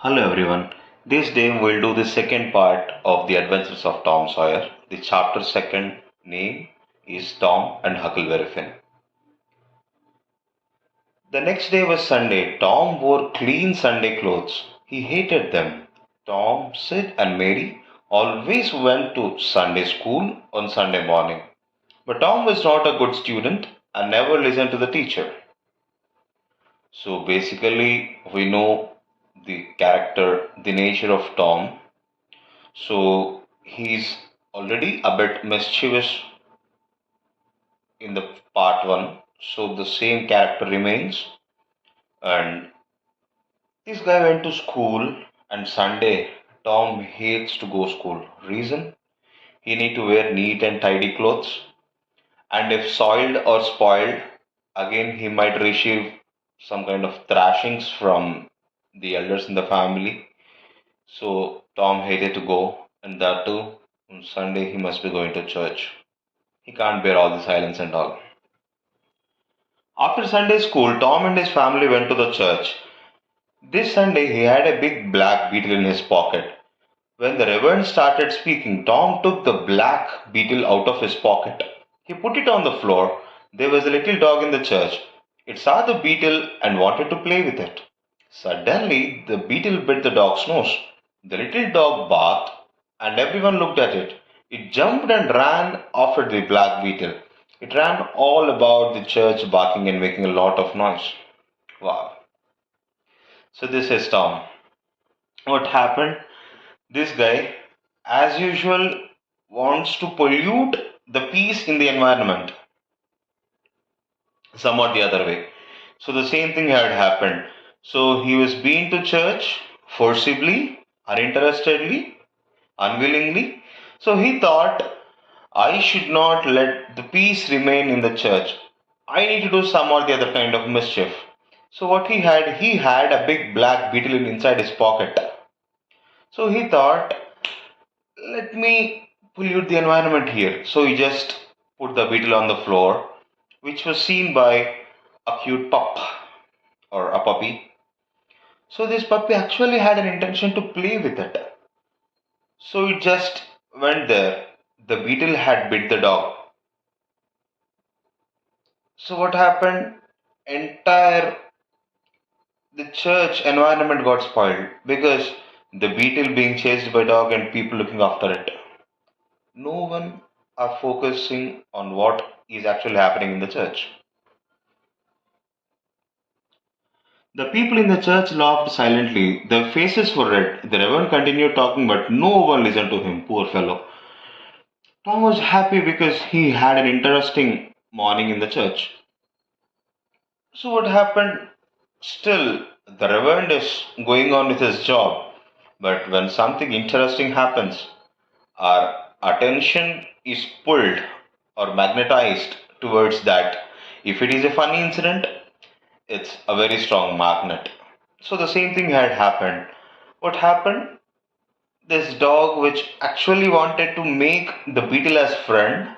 Hello everyone. This day we'll do the second part of the Adventures of Tom Sawyer. The chapter second name is Tom and Huckleberry Finn. The next day was Sunday. Tom wore clean Sunday clothes. He hated them. Tom, Sid and Mary always went to Sunday school on Sunday morning. But Tom was not a good student and never listened to the teacher. So basically we know the character, the nature of Tom. So he's already a bit mischievous in the part one. So the same character remains. And this guy went to school and Sunday Tom hates to go school. Reason? He need to wear neat and tidy clothes. And if soiled or spoiled, again he might receive some kind of thrashings from the elders in the family. So Tom hated to go, and that too on Sunday he must be going to church. He can't bear all the silence and all. After Sunday school, Tom and his family went to the church. This Sunday, he had a big black beetle in his pocket. When the Reverend started speaking, Tom took the black beetle out of his pocket. He put it on the floor. There was a little dog in the church. It saw the beetle and wanted to play with it. Suddenly, the beetle bit the dog's nose. The little dog barked, and everyone looked at it. It jumped and ran after the black beetle. It ran all about the church, barking and making a lot of noise. Wow. So, this is Tom. What happened? This guy, as usual, wants to pollute the peace in the environment, somewhat the other way. So the same thing had happened. So he was being to church forcibly, uninterestedly, unwillingly. So he thought, I should not let the peace remain in the church. I need to do some or the other kind of mischief. So what he had a big black beetle inside his pocket. So he thought, let me pollute the environment here. So he just put the beetle on the floor, which was seen by a cute pup or a puppy. So this puppy actually had an intention to play with it. So it just went there. The beetle had bit the dog. So what happened? Entire the church environment got spoiled because the beetle being chased by dog and people looking after it. No one are focusing on what is actually happening in the church. The people in the church laughed silently. Their faces were red. The reverend continued talking, but no one listened to him, poor fellow. Tom was happy because he had an interesting morning in the church. So, what happened? Still, the reverend is going on with his job. But when something interesting happens, our attention is pulled or magnetized towards that. If it is a funny incident, it's a very strong magnet. So the same thing had happened. What happened? This dog, which actually wanted to make the beetle as friend,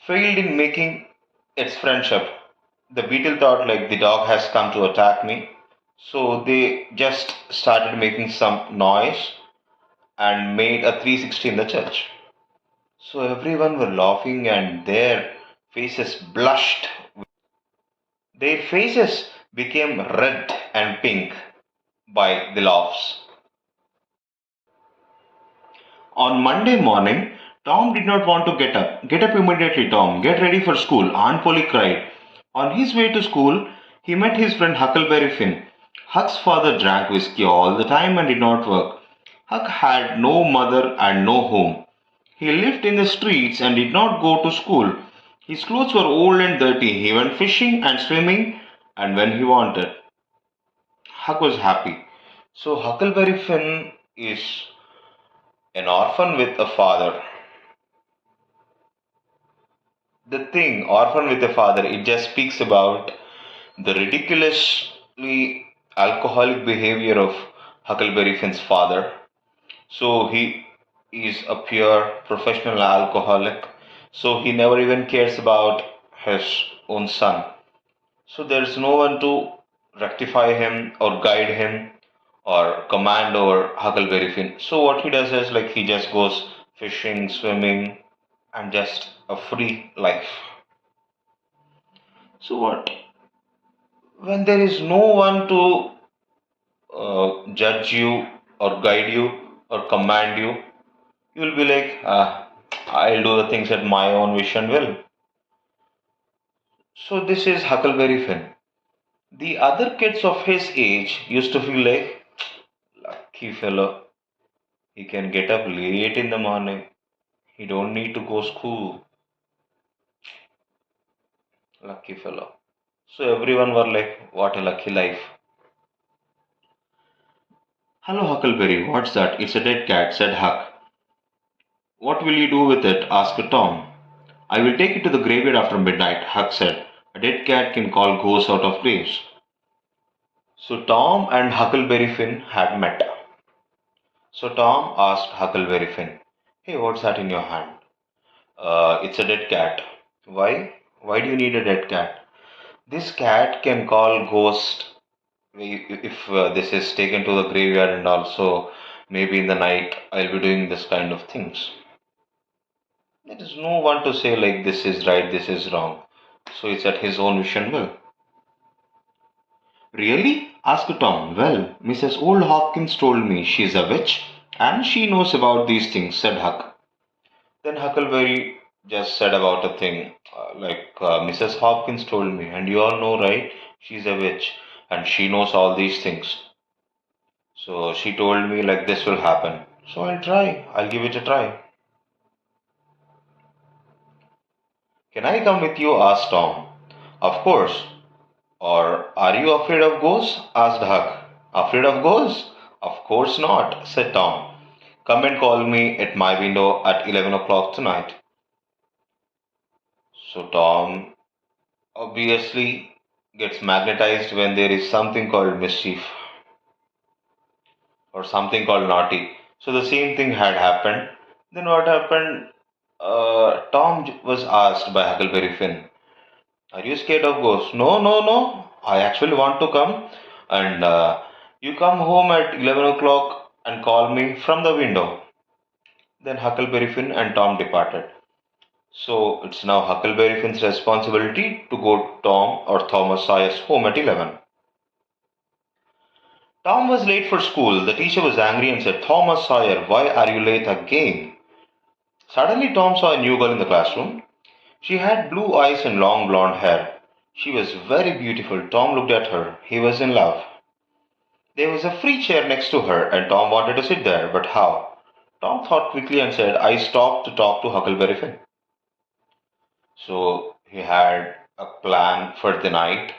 failed in making its friendship. The beetle thought like the dog has come to attack me. So they just started making some noise and made a 360 in the church. So everyone were laughing and their faces blushed. Their faces became red and pink by the laughs. On Monday morning, Tom did not want to get up. Get up immediately, Tom. Get ready for school, Aunt Polly cried. On his way to school, he met his friend Huckleberry Finn. Huck's father drank whiskey all the time and did not work. Huck had no mother and no home. He lived in the streets and did not go to school. His clothes were old and dirty. He went fishing and swimming and when he wanted. Huck was happy. So Huckleberry Finn is an orphan with a father. The thing, orphan with a father, it just speaks about the ridiculously alcoholic behavior of Huckleberry Finn's father. So he is a pure professional alcoholic. So he never even cares about his own son. So there is no one to rectify him or guide him or command over Huckleberry Finn. So what he does is like he just goes fishing, swimming, and just a free life. So what? When there is no one to judge you or guide you or command you, you will be like, I'll do the things at my own wish and will. So this is Huckleberry Finn. The other kids of his age used to feel like, lucky fellow, he can get up late in the morning. He don't need to go school. Lucky fellow. So everyone were like, what a lucky life. Hello Huckleberry, what's that? It's a dead cat, said Huck. What will you do with it? Asked Tom. I will take it to the graveyard after midnight, Huck said. A dead cat can call ghosts out of graves. So Tom and Huckleberry Finn had met. So Tom asked Huckleberry Finn, hey, what's that in your hand? It's a dead cat. Why? Why do you need a dead cat? This cat can call ghosts if this is taken to the graveyard, and also maybe in the night I'll be doing this kind of things. There is no one to say like this is right, this is wrong. So it's at his own wish and will. Really? Asked Tom. Well, Mrs. Old Hopkins told me she's a witch and she knows about these things, said Huck. Then Huckleberry just said about a thing Mrs. Hopkins told me, and you all know, right? She's a witch and she knows all these things. So she told me like this will happen. So I'll try. I'll give it a try. Can I come with you? Asked Tom. Of course. Or are you afraid of ghosts? Asked Huck. Afraid of ghosts? Of course not, said Tom. Come and call me at my window at 11 o'clock tonight. So Tom obviously gets magnetized when there is something called mischief or something called naughty. So the same thing had happened. Then what happened? Tom was asked by Huckleberry Finn, are you scared of ghosts? No, no, no. I actually want to come. And you come home at 11 o'clock and call me from the window. Then Huckleberry Finn and Tom departed. So it's now Huckleberry Finn's responsibility to go Tom or Thomas Sawyer's home at 11. Tom was late for school. The teacher was angry and said, Thomas Sawyer, why are you late again? Suddenly Tom saw a new girl in the classroom. She had blue eyes and long blonde hair. She was very beautiful. Tom looked at her. He was in love. There was a free chair next to her and Tom wanted to sit there, but how? Tom thought quickly and said, I stopped to talk to Huckleberry Finn. So he had a plan for the night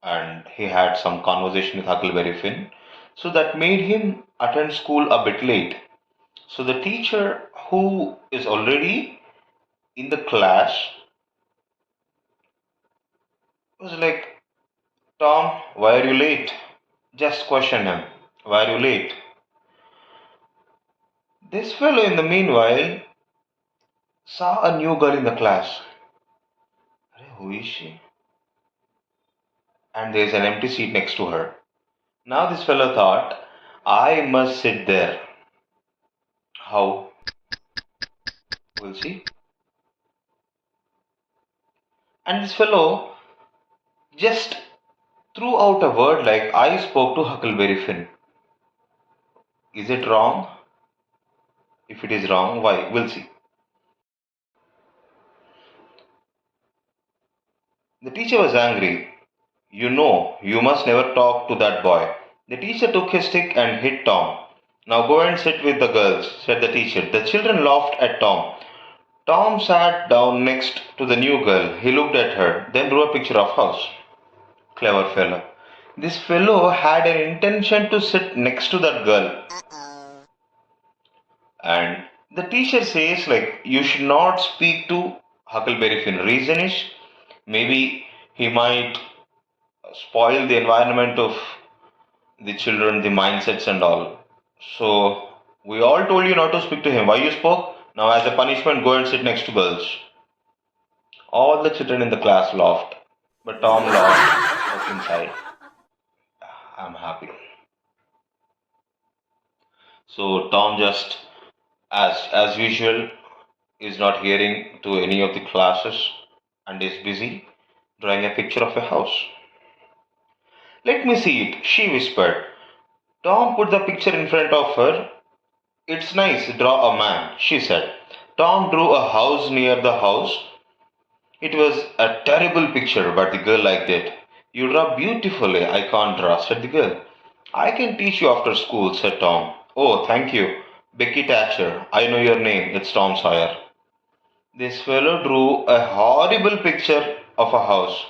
and he had some conversation with Huckleberry Finn. So that made him attend school a bit late. So the teacher who is already in the class was like, Tom, why are you late? Just question him. Why are you late? This fellow, in the meanwhile, saw a new girl in the class. Who is she? And there is an empty seat next to her. Now this fellow thought, I must sit there. How? We'll see. And this fellow just threw out a word like, I spoke to Huckleberry Finn. Is it wrong? If it is wrong, why? We'll see. The teacher was angry. You know, you must never talk to that boy. The teacher took his stick and hit Tom. Now go and sit with the girls, said the teacher. The children laughed at Tom. Tom sat down next to the new girl. He looked at her, then drew a picture of house. Clever fellow. This fellow had an intention to sit next to that girl. And the teacher says, like, you should not speak to Huckleberry Finn. Reason is, maybe he might spoil the environment of the children, the mindsets and all. So, we all told you not to speak to him. Why you spoke? Now, as a punishment, go and sit next to girls. All the children in the class laughed, but Tom laughed inside. I'm happy. So Tom just, as usual, is not hearing to any of the classes and is busy drawing a picture of a house. Let me see it, she whispered. Tom put the picture in front of her. It's nice, draw a man, she said. Tom drew a house near the house. It was a terrible picture, but the girl liked it. You draw beautifully, I can't draw, said the girl. I can teach you after school, said Tom. Oh, thank you. Becky Thatcher, I know your name, it's Tom Sawyer. This fellow drew a horrible picture of a house.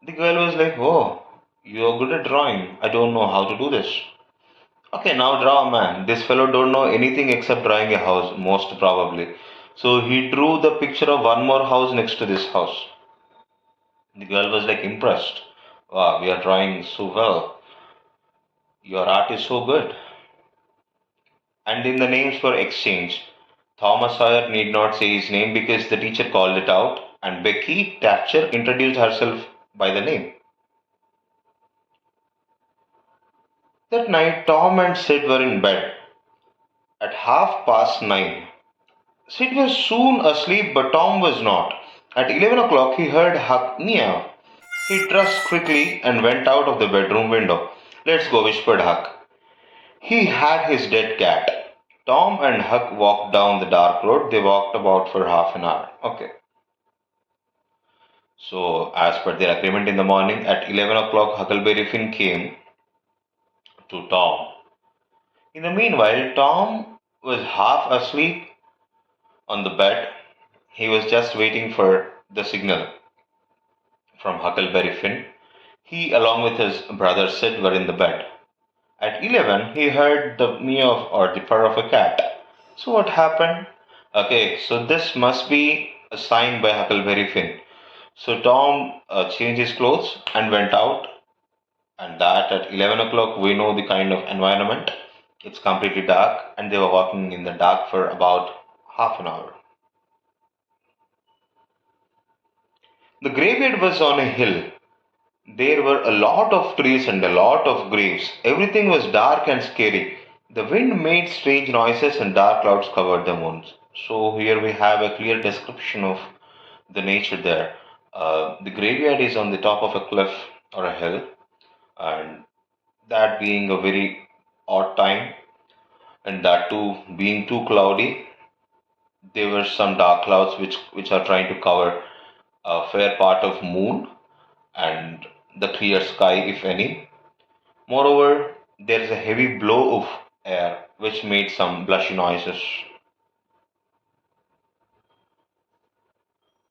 The girl was like, oh, you're good at drawing. I don't know how to do this. Okay, now draw a man. This fellow don't know anything except drawing a house, most probably. So he drew the picture of one more house next to this house. The girl was like impressed. Wow, we are drawing so well. Your art is so good. And then the names were exchanged. Thomas Sawyer need not say his name because the teacher called it out, and Becky Thatcher introduced herself by the name. That night, Tom and Sid were in bed at 9:30. Sid was soon asleep, but Tom was not. At 11 o'clock, he heard Huck meow. He dressed quickly and went out of the bedroom window. Let's go, whispered Huck. He had his dead cat. Tom and Huck walked down the dark road. They walked about for half an hour. Okay. So, as per their agreement in the morning, at 11 o'clock, Huckleberry Finn came to Tom. In the meanwhile, Tom was half asleep on the bed. He was just waiting for the signal from Huckleberry Finn. He, along with his brother Sid, were in the bed. At 11, he heard the meow or the purr of a cat. So, what happened? Okay, so this must be a sign by Huckleberry Finn. So, Tom changed his clothes and went out, and that at 11 o'clock, we know the kind of environment. It's completely dark, and they were walking in the dark for about half an hour. The graveyard was on a hill. There were a lot of trees and a lot of graves. Everything was dark and scary. The wind made strange noises and dark clouds covered the moon. So here we have a clear description of the nature there. The graveyard is on the top of a cliff or a hill, and that being a very odd time, and that too being too cloudy, there were some dark clouds which are trying to cover a fair part of moon and the clear sky, if any. Moreover, there is a heavy blow of air which made some blushy noises.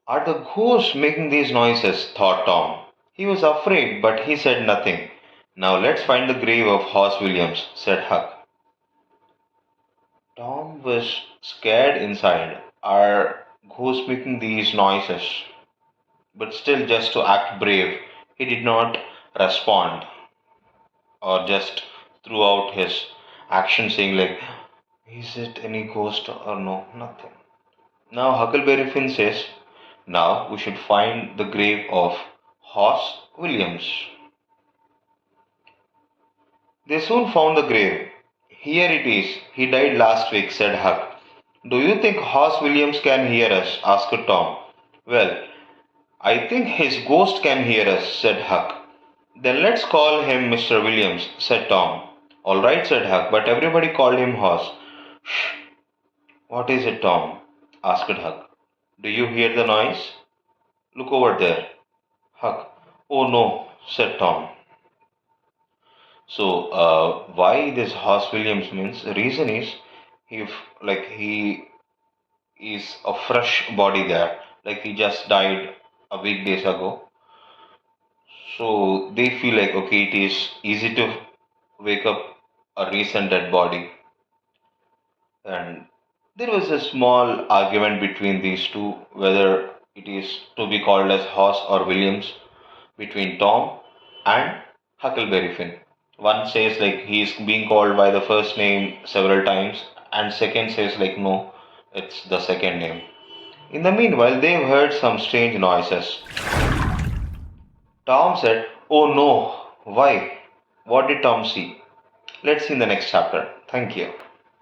Are the ghosts making these noises? Thought Tom. He was afraid, but he said nothing. Now let's find the grave of Hoss Williams, said Huck. Tom was scared inside. Are ghosts making these noises? But still, just to act brave, he did not respond or just threw out his action saying like, is it any ghost or no? Nothing. Now Huckleberry Finn says, now we should find the grave of Hoss Williams. They soon found the grave. Here it is. He died last week, said Huck. Do you think Hoss Williams can hear us? Asked Tom. Well, I think his ghost can hear us, said Huck. Then let's call him Mr. Williams, said Tom. All right, said Huck, but everybody called him Hoss. Shh. What is it, Tom? Asked Huck. Do you hear the noise? Look over there. Huck. Oh no, said Tom. So, why this Hoss Williams means? The reason is, if he is a fresh body there, like he just died a week days ago. So they feel like okay, it is easy to wake up a recent dead body, and there was a small argument between these two whether it is to be called as Hoss or Williams between Tom and Huckleberry Finn. One says like he is being called by the first name several times, and second says like no, it's the second name. In the meanwhile, they've heard some strange noises. Tom said, oh no, why? What did Tom see? Let's see in the next chapter. Thank you.